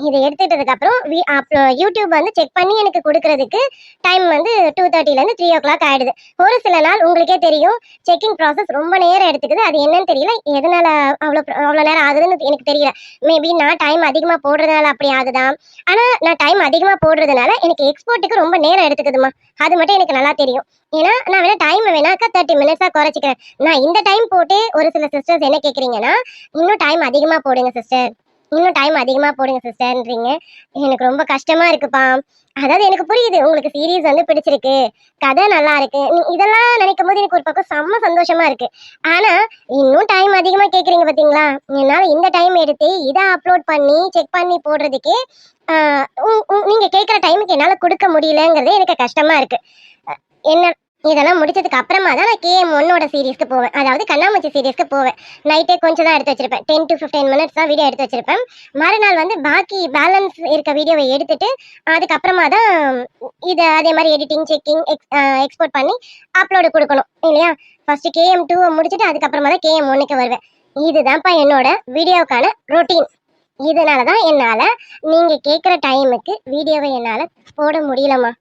இதை எடுத்துக்கிட்டதுக்கு அப்புறம் யூடியூப் வந்து செக் பண்ணி எனக்கு கொடுக்கறதுக்கு டைம் வந்து 2:30லேருந்து 3 o'clock ஆயிடுது. ஒரு சில நாள் உங்களுக்கே தெரியும் செக்கிங் ப்ராசஸ் ரொம்ப நேரம் எடுத்துக்குது. அது என்னன்னு தெரியல, எதனால அவ்வளோ நேரம் ஆகுதுன்னு எனக்கு தெரியல. மேபி நான் டைம் அதிகமாக போடுறதுனால அப்படி ஆகுதான். ஆனால் நான் டைம் அதிகமாக போடுறதுனால எனக்கு எக்ஸ்போர்ட்டுக்கு ரொம்ப நேரம் எடுத்துக்குதுமா. அது மட்டும் எனக்கு நல்லா தெரியும். ஏன்னா நான் வேணா டைம் வேணாக்கா 30 minutes குறைச்சிக்கிறேன். நான் இந்த டைம் போட்டு ஒரு சில சிஸ்டர்ஸ் என்ன கேட்குறீங்கன்னா, இன்னும் டைம் அதிகமாக போடுங்க சிஸ்டர், இன்னும் டைம் அதிகமாக போடுங்க சிஸ்டர்ன்றீங்க. எனக்கு ரொம்ப கஷ்டமா இருக்குப்பா. அதாவது எனக்கு புரியுது உங்களுக்கு சீரீஸ் வந்து பிடிச்சிருக்கு, கதை நல்லா இருக்கு, இதெல்லாம் நினைக்கும் போது எனக்கு ஒரு பக்கம் செம்ம சந்தோஷமா இருக்கு. ஆனா இன்னும் டைம் அதிகமா கேக்குறீங்க பாத்தீங்களா? என்னால இந்த டைம் எடுத்து இதை அப்லோட் பண்ணி செக் பண்ணி போடுறதுக்கே நீங்க கேட்குற டைமுக்கு என்னால கொடுக்க முடியலங்கிறது எனக்கு கஷ்டமா இருக்கு. என்ன இதெல்லாம் முடிச்சதுக்கு அப்புறமா தான் நான் KM1 சீரிஸ்க்கு போவேன், அதாவது கண்ணாமூச்சி சீரிஸ்க்கு போவேன். நைட்டே கொஞ்சம் தான் எடுத்து வச்சிருப்பேன், 10 to 15 minutes தான் வீடியோ எடுத்து வச்சிருப்பேன். மறுநாள் வந்து பாக்கி பேலன்ஸ் இருக்க வீடியோவை எடுத்துட்டு அதுக்கப்புறமா தான் இதை அதே மாதிரி எடிட்டிங் செக்கிங் எக்ஸ்போர்ட் பண்ணி அப்லோடு கொடுக்கணும் இல்லையா? ஃபர்ஸ்ட் KM2 முடிச்சுட்டு அதுக்கப்புறமா தான் KM1க்கு வருவேன். இதுதான்ப்பா என்னோட வீடியோக்கான ரொட்டீன். இதனால தான் என்னால் நீங்கள் கேட்குற டைமுக்கு வீடியோவை என்னால் போட முடியலம்மா.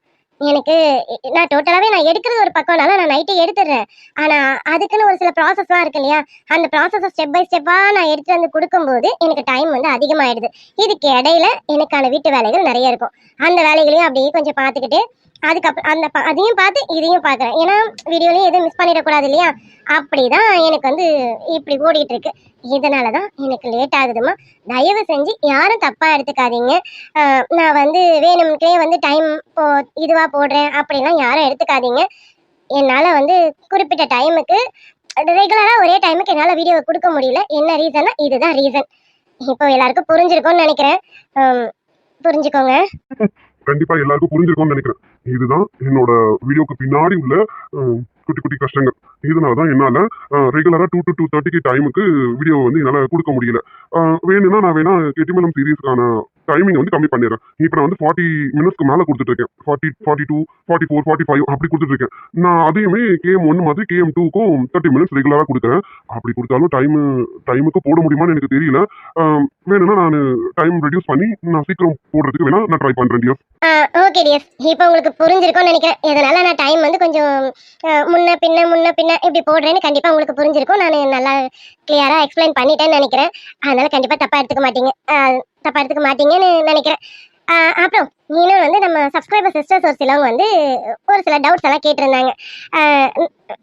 எனக்கு நான் டோட்டலாகவே நான் எடுக்கிறது ஒரு பக்கம்னால நான் நைட்டே எடுத்துடுறேன். ஆனால் அதுக்குன்னு ஒரு சில ப்ராசஸ்லாம் இருக்கு இல்லையா? அந்த ப்ராசஸை ஸ்டெப் பை ஸ்டெப்பாக நான் எடுத்துகிட்டு வந்து கொடுக்கும்போது எனக்கு டைம் வந்து அதிகமாகிடுது. இதுக்கு இடையில எனக்கான வீட்டு வேலைகள் நிறைய இருக்கும். அந்த வேலைகளையும் அப்படியே கொஞ்சம் பார்த்துக்கிட்டு அதுக்கப்புறம் அதையும் பார்த்து இதையும் பார்க்குறேன். ஏன்னா வீடியோலையும் எதுவும் மிஸ் பண்ணிடக்கூடாது இல்லையா? அப்படிதான் எனக்கு வந்து இப்படி ஓடிட்டு இருக்கு. இதனால தான் எனக்கு லேட் ஆகுதுமா. தயவு செஞ்சு யாரும் தப்பாக எடுத்துக்காதீங்க. நான் வந்து வேணும்க்கே வந்து டைம் இதுவாக போடுறேன் அப்படிலாம் யாரும் எடுத்துக்காதீங்க. என்னால் வந்து குறிப்பிட்ட டைமுக்கு ரெகுலராக ஒரே டைமுக்கு என்னால் வீடியோவை கொடுக்க முடியல. என்ன ரீசன்னா இதுதான் ரீசன். இப்போ எல்லாருக்கும் புரிஞ்சிருக்கும்னு நினைக்கிறேன். புரிஞ்சுக்கோங்க. கண்டிப்பா எல்லாருக்கும் புரிஞ்சிருக்கும்னு நினைக்கிறேன். இதுதான் என்னோட வீடியோக்கு பின்னாடி உள்ள குட்டி குட்டி கஷ்டங்கள். இதனாலதான் என்னால ரெகுலரா 2 to 2:30க்கு டைமுக்கு வீடியோ வந்து என்னால கொடுக்க முடியல. வேணும்னா நான் வேணா கெட்டிமலம் சீரீஸ்க்கான டைமிங் வந்து கம்மி பண்ணிடுறேன். இப்போ நான் வந்து 40 மினிட்ஸ்க்கு மேல கொடுத்துட்டு இருக்கேன். 40, 42, 44, 45 அப்படி கொடுத்துட்டு இருக்கேன். நான் அதையுமே KM1 மாதிரி KM2க்கும் 30 மினிட்ஸ் ரெகுலரா கொடுக்குறேன். அப்படி கொடுத்தாலும் டைமுக்கு போட முடியுமான்னு எனக்கு தெரியல. வேணும்னா நான் டைம் ரெடியூஸ் பண்ணி நான் சீக்கிரம் போடுறதுக்கு வேணா நான் ட்ரை பண்றேன் டியர். ஓகே டியர், இப்போ உங்களுக்கு புரிஞ்சிருக்கும்னு நினைக்கிறேன். இதனால நான் டைம் வந்து கொஞ்சம் முன்ன பின்ன இப்படி போடுறேன்னு கண்டிப்பா உங்களுக்கு புரிஞ்சிருக்கும். நான் நல்லா கிளியரா எக்ஸ்பிளைன் பண்ணிட்டேன்னு நினைக்கிறேன். அதனால கண்டிப்பா தப்பா எடுத்துக்க மாட்டீங்கன்னு நினைக்கிறேன். அப்புறம் இன்னும் வந்து நம்ம சப்ஸ்கிரைபர் சிஸ்டர்ஸ் ஒரு சிலவங்க வந்து ஒரு சில டவுட்ஸ் எல்லாம் கேட்டிருந்தாங்க.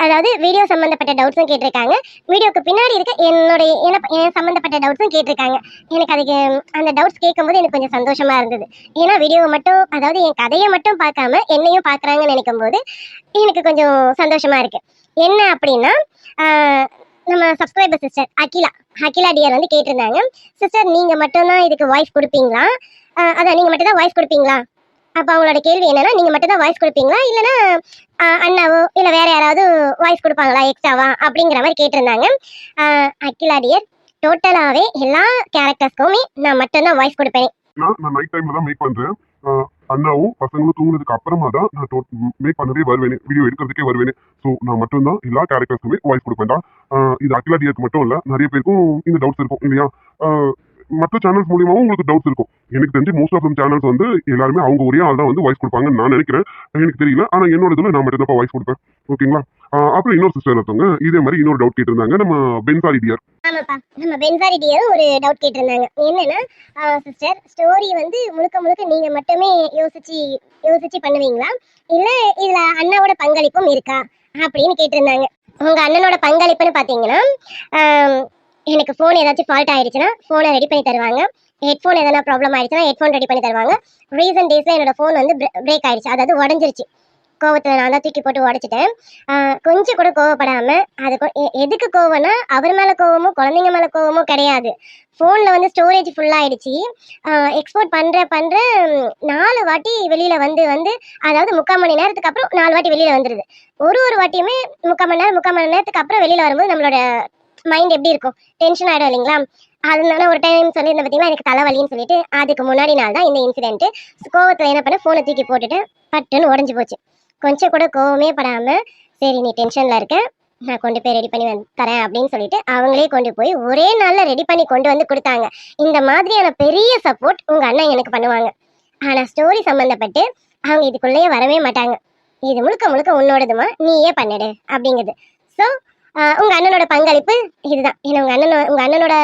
அதாவது வீடியோ சம்மந்தப்பட்ட டவுட்ஸும் கேட்டிருக்காங்க, வீடியோக்கு பின்னாடி இருக்க என் சம்மந்தப்பட்ட டவுட்ஸும் கேட்டிருக்காங்க. எனக்கு அதுக்கு அந்த டவுட்ஸ் கேட்கும்போது எனக்கு கொஞ்சம் சந்தோஷமா இருந்தது. ஏன்னா வீடியோவை மட்டும், அதாவது என் கதையை மட்டும் பார்க்காம என்னையும் பார்க்குறாங்கன்னு நினைக்கும் போது எனக்கு கொஞ்சம் சந்தோஷமா இருக்கு. என்ன அப்படின்னா, நம்ம சப்ஸ்கிரைபர் சிஸ்டர் அகிலா டியர் வந்து கேட்டிருந்தாங்க, சிஸ்டர் நீங்க மட்டும்தான் இதுக்கு வாய்ஸ் கொடுப்பீங்களா? அதான் நீங்க மட்டும் தான் வாய்ஸ் கொடுப்பீங்களா? அப்போ அவங்களோட கேள்வி என்னன்னா, நீங்க மட்டும் தான் வாய்ஸ் கொடுப்பீங்களா, இல்லைன்னா அண்ணாவோ இல்லை வேற யாராவது வாய்ஸ் கொடுப்பாங்களா எக்ஸ்ட்ராவா அப்படிங்கிற மாதிரி கேட்டிருந்தாங்க. அகிலா டியர், டோட்டலாகவே எல்லா கேரக்டர்ஸ்க்குமே நான் மட்டும்தான் வாய்ஸ் கொடுப்பேன். நான் நைட் டைம்ல தான் மேக் பண்றேன். அண்ணாவும் பசங்களும் தூங்குனதுக்கு அப்புறமா தான் நான் மேக் பண்ணதே வருவேன், வீடியோ எடுக்கிறதுக்கே வருவேன். ஸோ நான் மட்டும்தான் எல்லா கேரக்டர்ஸுமே வாய்ஸ் கொடுப்பேன்டா. இது அகிலா டியருக்கு மட்டும் இல்லை, நிறைய பேருக்கும் இந்த டவுட்ஸ் இருக்கும் இல்லையா? மற்ற சேனல்ஸ் மூலியமாவும் உங்களுக்கு டவுட்ஸ் இருக்கும். எனக்கு தெரிஞ்சு மோஸ்ட் ஆஃப் சேனல்ஸ் வந்து எல்லாருமே அவங்க ஒரே ஆள் தான் வந்து வாய்ஸ் கொடுப்பாங்கன்னு நான் நினைக்கிறேன். எனக்கு தெரியல. ஆனா என்னோட இதுல நான் மட்டும் தான் வாய்ஸ் கொடுப்பேன். ஓகேங்களா? அப்புறம் இன்னொரு சிஸ்டர் ஒருத்தவங்க இதே மாதிரி இன்னொரு டவுட் கேட்டிருந்தாங்க. நம்ம பென்சாரி டியர். ஆமாப்பா, நம்ம பென்சாரி டியரும் ஒரு டவுட் கேட்டிருந்தாங்க. என்னன்னா சிஸ்டர், ஸ்டோரி வந்து முழுக்க முழுக்க நீங்க மட்டுமே யோசிச்சு பண்ணுவீங்களா, இல்ல இதுல அண்ணாவோட பங்களிப்பும் இருக்கா அப்படின்னு கேட்டிருந்தாங்க. உங்க அண்ணனோட பங்களிப்புன்னு பாத்தீங்கன்னா, எனக்கு ஃபோன் ஏதாச்சும் ஃபால்ட் ஆயிடுச்சுன்னா ஃபோனை ரெடி பண்ணி தருவாங்க. ஹெட்ஃபோன் எதனா ப்ராப்ளம் ஆயிடுச்சுன்னா ஹெட்ஃபோன் ரெடி பண்ணி தருவாங்க. ரீசன்ட் டேஸ்ல என்னோட ஃபோன் வந்து பிரேக் ஆயிடுச்சு, அதாவது உடஞ்சிருச்சு. கோவத்தில் நான் தான் தூக்கி போட்டு உடச்சிட்டேன். கொஞ்சம் கூட கோவப்படாம அது எதுக்கு கோவம்னா, அவர் மேலே கோவமோ குழந்தைங்க மேலே கோவமோ கிடையாது. ஃபோனில் வந்து ஸ்டோரேஜ் ஃபுல்லாகிடுச்சு. எக்ஸ்போர்ட் பண்ணுற 4 வாட்டி வெளியில் வந்து அதாவது 3/4 மணி நேரத்துக்கு அப்புறம் 4 வாட்டி வெளியில் வந்துடுது. ஒரு வாட்டியுமே 3/4 மணி நேரத்துக்கு அப்புறம் வெளியில் வரும்போது நம்மளோட மைண்ட் எப்படி இருக்கும், டென்ஷன் ஆகிடும் இல்லைங்களா? அதனால ஒரு டைம் சொல்லியிருந்தேன் பார்த்தீங்களா, எனக்கு தலைவலின்னு சொல்லிட்டு. அதுக்கு முன்னாடி நாள் தான் இந்த இன்சிடென்ட்டு. கோவத்தில் என்ன பண்ண, ஃபோனை தூக்கி போட்டுட்டு பட்டுன்னு உடஞ்சி போச்சு. கொஞ்சம் கூட கோவமே படாமல், சரி நீ டென்ஷனில் இருக்க, நான் கொண்டு போய் ரெடி பண்ணி தரேன் அப்படின்னு சொல்லிட்டு அவங்களே கொண்டு போய் ஒரே நாளில் ரெடி பண்ணி கொண்டு வந்து கொடுத்தாங்க. இந்த மாதிரியான பெரிய சப்போர்ட் உங்கள் அண்ணன் எனக்கு பண்ணுவாங்க. ஆனால் ஸ்டோரி சம்மந்தப்பட்டு அவங்க இதுக்குள்ளேயே வரவே மாட்டாங்க. இது முழுக்க முழுக்க உன்னோடதுமா, நீயே பண்ணிடு அப்படிங்குது. ஸோ உங்கள் அண்ணனோட பங்களிப்பு இதுதான். ஏன்னா உங்கள் அண்ணனோட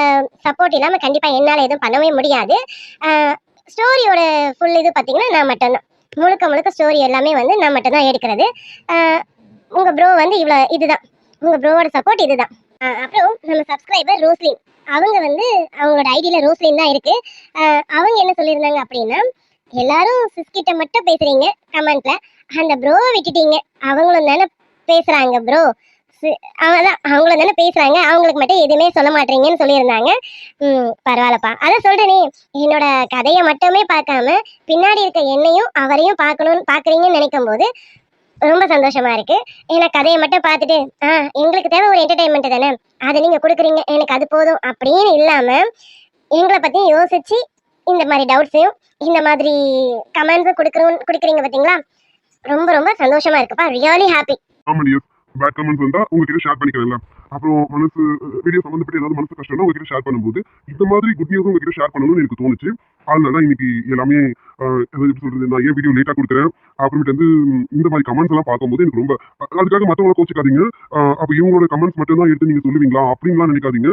சப்போர்ட் இல்லாமல் கண்டிப்பாக என்னால் எதுவும் பண்ணவே முடியாது. ஸ்டோரியோட ஃபுல் இது பார்த்தீங்கன்னா நான் மட்டும்தான். முழுக்க ஸ்டோரி எல்லாமே வந்து நான் மட்டும் தான் எடுக்கிறது. உங்கள் ப்ரோ வந்து இதுதான், உங்கள் ப்ரோவோட சப்போர்ட் இதுதான். அப்புறம் நம்ம சப்ஸ்கிரைபர் ரோஸ்லின், அவங்க வந்து அவங்களோட ஐடியில் ரோஸ்லின் தான் இருக்குது. அவங்க என்ன சொல்லியிருந்தாங்க அப்படின்னா, எல்லாரும் சிஸ்கிட்ட மட்டும் பேசுகிறீங்க கமெண்ட்டில், அந்த ப்ரோவை விட்டுட்டீங்க, அவங்களும் தானே பேசுகிறாங்க ப்ரோ, அதான் அவங்களும் தானே பேசுகிறாங்க, அவங்களுக்கு மட்டும் எதுவுமே சொல்ல மாட்டீங்கன்னு சொல்லியிருந்தாங்க. பரவாயில்லப்பா, அதை சொல்கிறேனே, என்னோட கதையை மட்டுமே பார்க்காம பின்னாடி இருக்க என்னையும் அவரையும் பார்க்குறீங்கன்னு நினைக்கும் போது ரொம்ப சந்தோஷமா இருக்கு. ஏன்னா கதையை மட்டும் பார்த்துட்டு எங்களுக்கு தேவை ஒரு என்டர்டைன்மெண்ட் தானே, அதை நீங்கள் கொடுக்குறீங்க, எனக்கு அது போதும் அப்படின்னு இல்லாமல் எங்களை பற்றியும் யோசிச்சு இந்த மாதிரி டவுட்ஸையும் இந்த மாதிரி கமெண்ட்ஸும் கொடுக்குறீங்க பார்த்தீங்களா, ரொம்ப ரொம்ப சந்தோஷமா இருக்குப்பா. Really happy. பேட் கமெண்ட்ஸ் வந்தா உங்ககிட்ட ஷேர் பண்ணிக்கிறேன்ல. அப்புறம் மனசு வீடியோ சம்மந்தப்பட்டு ஏதாவது மனசு கஷ்டம்னா உங்ககிட்ட ஷேர் பண்ணும்போது இந்த மாதிரி குட் நியூஸும் உங்ககிட்ட ஷேர் பண்ணணும்னு எனக்கு தோணுச்சு. அதனால இன்னைக்கு எல்லாமே எப்படி சொல்றது, நான் ஏன் வீடியோ லேட்டாக கொடுக்குறேன், அப்புறமேட்டு வந்து இந்த மாதிரி கமெண்ட்ஸ் எல்லாம் பார்க்கும்போது எனக்கு ரொம்ப, அதுக்காக மற்றவங்களை கோச்சிக்காதீங்க. அப்போ இவங்களோட கமெண்ட்ஸ் மட்டும் தான் எடுத்து நீங்க சொல்லுவீங்களா அப்படின்லாம் நினைக்காதீங்க.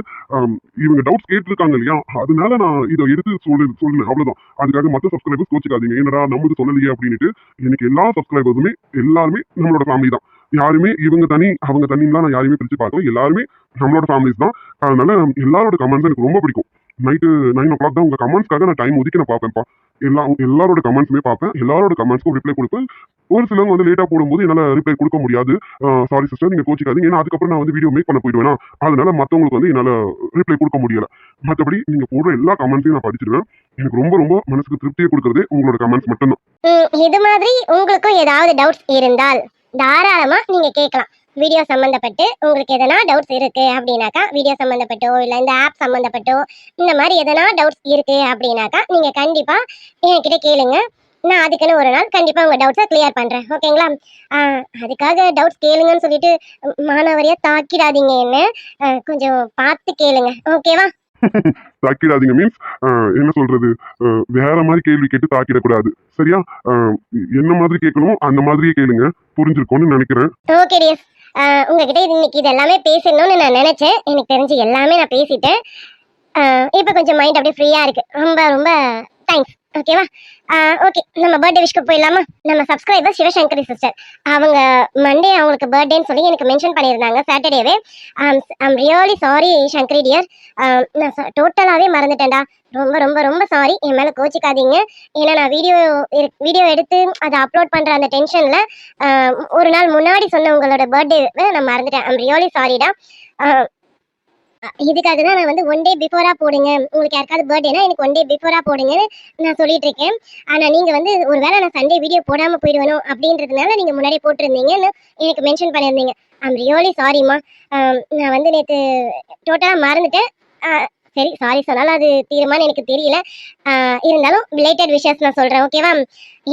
இவங்க டவுட்ஸ் கேட்டிருக்காங்க இல்லையா, அதனால நான் இதை எடுத்து சொல்லுறேன், அவ்வளவுதான். அதுக்காக மற்ற சப்ஸ்கிரைபர்ஸ் கோச்சிக்காதீங்க, என்னடா நம்மளுக்கு சொல்லலையே அப்படின்ட்டு. எனக்கு எல்லா சப்ஸ்கிரைபர்ஸுமே எல்லாருமே நம்மளோட ஃபேமிலி தான். யாருமே இவங்க தனி அவங்க தனிலாம் நான் யாருமே பிரிச்சு பார்க்கல, எல்லாருமே நம்மளோட ஃபேமிலிஸ் தான். அதனால எல்லாரோட கமெண்ட்ஸ் எனக்கு ரொம்ப பிடிக்கும். நைட்டு 9 o'clock தான் உங்க கமெண்ட்ஸ்க்காக நான் டைம் ஒதுக்கி நான் பார்ப்பேன்ப்பா. எல்லாரோட கமெண்ட்ஸுமே பார்ப்பேன், எல்லாரோட கமெண்ட்ஸ்க்கும் ரிப்ளை கொடுப்பேன். ஒரு சிலவங்க வந்து லேட்டாக போடும்போது என்னால் ரிப்ளை கொடுக்க முடியாது, சாரி சிஸ்டர் நீங்கள் கோச்சிக்காதீங்க. ஏன்னா அதுக்கப்புறம் நான் வந்து வீடியோ மேக் பண்ண போயிடுவேனா, அதனால மற்றவங்களுக்கு வந்து என்னால் ரிப்ளை கொடுக்க முடியல. மற்றபடி நீங்கள் போடுற எல்லா கமெண்ட்ஸையும் நான் படிச்சிடுவேன். எனக்கு ரொம்ப ரொம்ப மனசுக்கு திருப்தியை கொடுக்குறது உங்களோட கமெண்ட்ஸ் மட்டும்தான். இது மாதிரி உங்களுக்கும் ஏதாவது டவுட்ஸ் இருந்தால் தாராளமா நீங்க கேட்கலாம். வீடியோ சம்மந்தப்பட்டு உங்களுக்கு எதனா டவுட்ஸ் இருக்கு அப்படின்னாக்கா, வீடியோ சம்மந்தப்பட்டோ இல்லை இந்த ஆப் சம்மந்தப்பட்டோ இந்த மாதிரி எதனா டவுட்ஸ் இருக்கு அப்படின்னாக்கா நீங்கள் கண்டிப்பா என்கிட்ட கேளுங்க. நான் அதுக்குன்னு ஒரு நாள் கண்டிப்பா உங்க டவுட்ஸை கிளியர் பண்றேன். ஓகேங்களா? அதுக்காக டவுட்ஸ் கேளுங்கன்னு சொல்லிட்டு மாணவரையா தாக்கிடாதீங்க, என்ன கொஞ்சம் பார்த்து கேளுங்க. ஓகேவா? தாக்கிடாதீங்க மீன்ஸ் என்ன சொல்றது, வேற மாதிரி கேள்வி கேட்டு தாக்கிடக்கூடாது, சரியா? என்ன மாதிரி கேட்கணும் அந்த மாதிரியே கேளுங்க, புரிஞ்சிருக்கும்னு நினைக்கிறேன். ஓகே டியர்ஸ், உங்ககிட்ட இன்னைக்கு இது எல்லாமே பேசணும்னு நான் நினைச்சேன். எனக்கு தெரிஞ்சு எல்லாமே நான் பேசிட்டேன். இப்போ கொஞ்சம் மைண்ட் அப்படியே ஃப்ரீயா இருக்கு. ரொம்ப ரொம்ப தேங்க்ஸ். ஓகேவா? ஓகே, நம்ம பர்த்டே விஷக்கு போயிடலாமா? நம்ம சப்ஸ்கிரைபர் சிவசங்கரி சிஸ்டர், அவங்க மண்டே அவங்களுக்கு பர்த்டேன்னு சொல்லி எனக்கு மென்ஷன் பண்ணியிருந்தாங்க, சாட்டர்டேவே. I'm really sorry Sankari dear, நான் டோட்டலாகவே மறந்துட்டேன்டா. ரொம்ப ரொம்ப ரொம்ப சாரி, என் மேலே கோச்சிக்காதீங்க. ஏன்னா நான் வீடியோ எடுத்து அதை அப்லோட் பண்ணுற அந்த டென்ஷனில் ஒரு நாள் முன்னாடி சொன்ன உங்களோட பர்த்டேவை நான் மறந்துட்டேன். ஐம் ரியலி சாரிடா. இதுக்காக தான் நான் வந்து 1 day பிஃபோரா போடுங்க, உங்களுக்கு யாருக்காவது பர்த்டேனா எனக்கு 1 day பிஃபோரா போடுங்கன்னு நான் சொல்லிட்டு இருக்கேன். ஆனால் நீங்கள் வந்து ஒருவேளை நான் சண்டே வீடியோ போடாமல் போயிடுவேணும் அப்படின்றதுனால நீங்கள் முன்னாடியே போட்டிருந்தீங்கன்னு எனக்கு மென்ஷன் பண்ணியிருந்தீங்க. ஐம் ரியலி சாரிம்மா. நான் வந்து நேற்று டோட்டலாக மறந்துட்டேன். சரி, சாரி சொன்னாலும் அது தீருமான்னு எனக்கு தெரியல. இருந்தாலும் பிலேட்டட் விஷஸ் நான் சொல்கிறேன். ஓகேவா?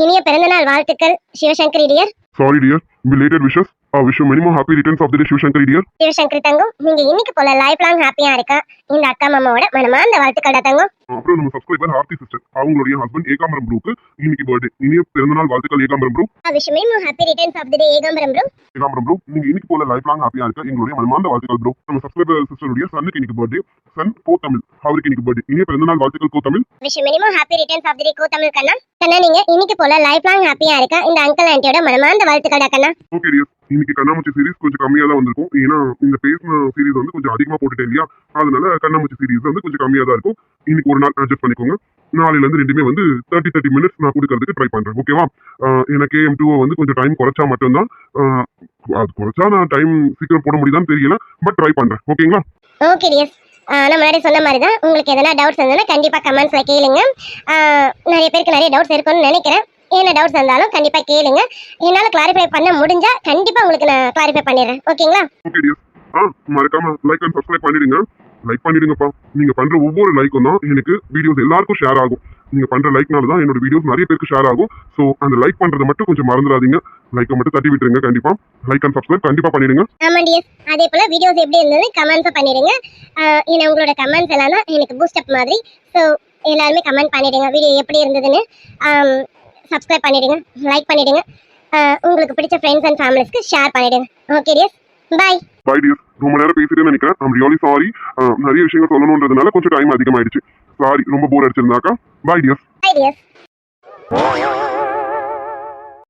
இனிய பிறந்தநாள் வாழ்த்துக்கள் Sivasankari dear. Sorry dear, belated wishes. Wish you many more happy returns of the day Sivasankari dear. Sivasankari தங்கம், நீங்க இன்னைக்கு போல லைஃப் லாங் ஹாப்பியா இருக்க இந்த அக்கா மாமாவோட மனமார்ந்த வாழ்த்துக்கள் தங்கம். அப்புறம் நம்ம சப்ஸ்கிரைபர் ஆர்த்தி சிஸ்டர் அவங்களுடைய ஹஸ்பண்ட் ஏகாம்பரம் ப்ரோக்கு இன்னைக்கு பர்த்டே. இனிய பிறந்தநாள் வாழ்த்துக்கள் ஏகாம்பரம் ப்ரோ. விஷயமே happy returns of the day Ekambaram bro. Ekambaram bro, நீங்க இன்னைக்கு போல லைஃப் லாங் ஹாப்பியா இருக்க எங்களுடைய மனமார்ந்த வாழ்த்துக்கள் ப்ரோ. நம்ம சப்ஸ்கிரைபர் சிஸ்டருடைய சன்னுக்கு இன்னைக்கு பர்த்டே. சன் கோ தமிழ், அவருக்கு இன்னைக்கு பர்த்டே. இனிய பிறந்தநாள் வாழ்த்துக்கள் கோ தமிழ். விஷயமே ஹாப்பி ரிட்டர்ன்ஸ் ஆஃப் தி டே கோ தமிழ் கண்ணா. கண்ணா நீங்க இன்னைக்கு போல லைஃப் லாங் ஹாப்பியா இருக்க இந்த அங்கிள் ஆண்டியோட மனமார்ந்த வாழ்த்துக்கள் கண்ணா. ஓகே டியர், இன்னைக்கு கண்ணாமூச்சி சீரிஸ் கொஞ்சம் கம்மியா தான் வந்திருக்கும். ஏன்னா இந்த பேசின சீரிஸ் வந்து கொஞ்சம் அதிகமா போட்டுட்டேன் இல்லையா, அதனால கண்ணாமூச்சி சீரிஸ் வந்து கொஞ்சம் கம்மியா தான் இருக்கும். இன்னைக்கு ஒரு நாள் அட்ஜஸ்ட் பண்ணிக்கோங்க. நாளையில இருந்து ரெண்டுமே வந்து 30 மினிட்ஸ் நான் கொடுக்கறதுக்கு ட்ரை பண்றேன். ஓகேவா? எனக்கு AM2 வந்து கொஞ்சம் டைம் குறைச்சா மட்டும்தான், அது குறைச்சா நான் டைம் சீக்கிரம் போட முடியுதான்னு தெரியல, பட் ட்ரை பண்றேன். ஓகேங்களா? ஓகே டியர், நான் முன்னாடி சொன்ன மாதிரி தான். உங்களுக்கு எதனா டவுட்ஸ் இருந்தாலும் கண்டிப்பா கமெண்ட்ஸ்ல கேளுங்க. நிறைய பேருக்கு நிறைய டவுட்ஸ் இருக்கும்னு நினைக்கிறேன். என்ன டவுட்ஸ் இருந்தாலும் கண்டிப்பா கேளுங்க. என்னால கிளாரிஃபை பண்ண முடிஞ்சா கண்டிப்பா உங்களுக்கு நான் கிளாரிஃபை பண்ணிடுறேன். ஓகேங்களா? ஓகே டியர், மறக்காம லைக் அண்ட் சப்ஸ்கிரைப் பண்ணிடுங்க. லைக் பண்ணிடுங்கப்பா. நீங்க பண்ற ஒவ்வொரு லைக்கும் தான் எனக்கு வீடியோஸ் எல்லாருக்கும் ஷேர் ஆகும். நீங்க பண்ற லைக்னால தான் என்னோட வீடியோஸ் நிறைய பேருக்கு ஷேர் ஆகும். ஸோ அந்த லைக் பண்றதை மட்டும் கொஞ்சம் மறந்துடாதீங்க. லைக்கை மட்டும் தட்டி விட்டுருங்க. கண்டிப்பா லைக் அண்ட் சப்ஸ்கிரைப் கண்டிப்பா பண்ணிடுங்க. ஆமா டியர், அதே போல வீடியோஸ் எப்படி இருந்தது கமெண்ட்ஸ் பண்ணிடுங்க. ஏன்னா உங்களோட கமெண்ட்ஸ் எல்லாம் தான் எனக்கு பூஸ்ட் அப் மாதிரி. ஸோ எல்லாருமே கமெண்ட் பண்ணிடுங்க வீடியோ எப்படி இருந்ததுன்னு. சப்ஸ்கிரைப் பண்ணிடுங்க, லைக் பண்ணிடுங்க, உங்களுக்கு பிடிச்ச ஃப்ரெண்ட்ஸ் அண்ட் ஃபேமிலிஸ்க்கு ஷேர் பண்ணிடுங்க. Okay dear, bye. Bye dear. ரொம்ப நேரம் பேசிட்டேன்னு நினைக்கிறேன். I'm really sorry. நிறைய விஷயங்கள் சொல்லணுன்றதுனால கொஞ்சம் டைம் அதிகமாயிடுச்சு. சாரி, ரொம்ப போர் அடிச்சிருந்தாக்கா. Bye dear. Bye, dears.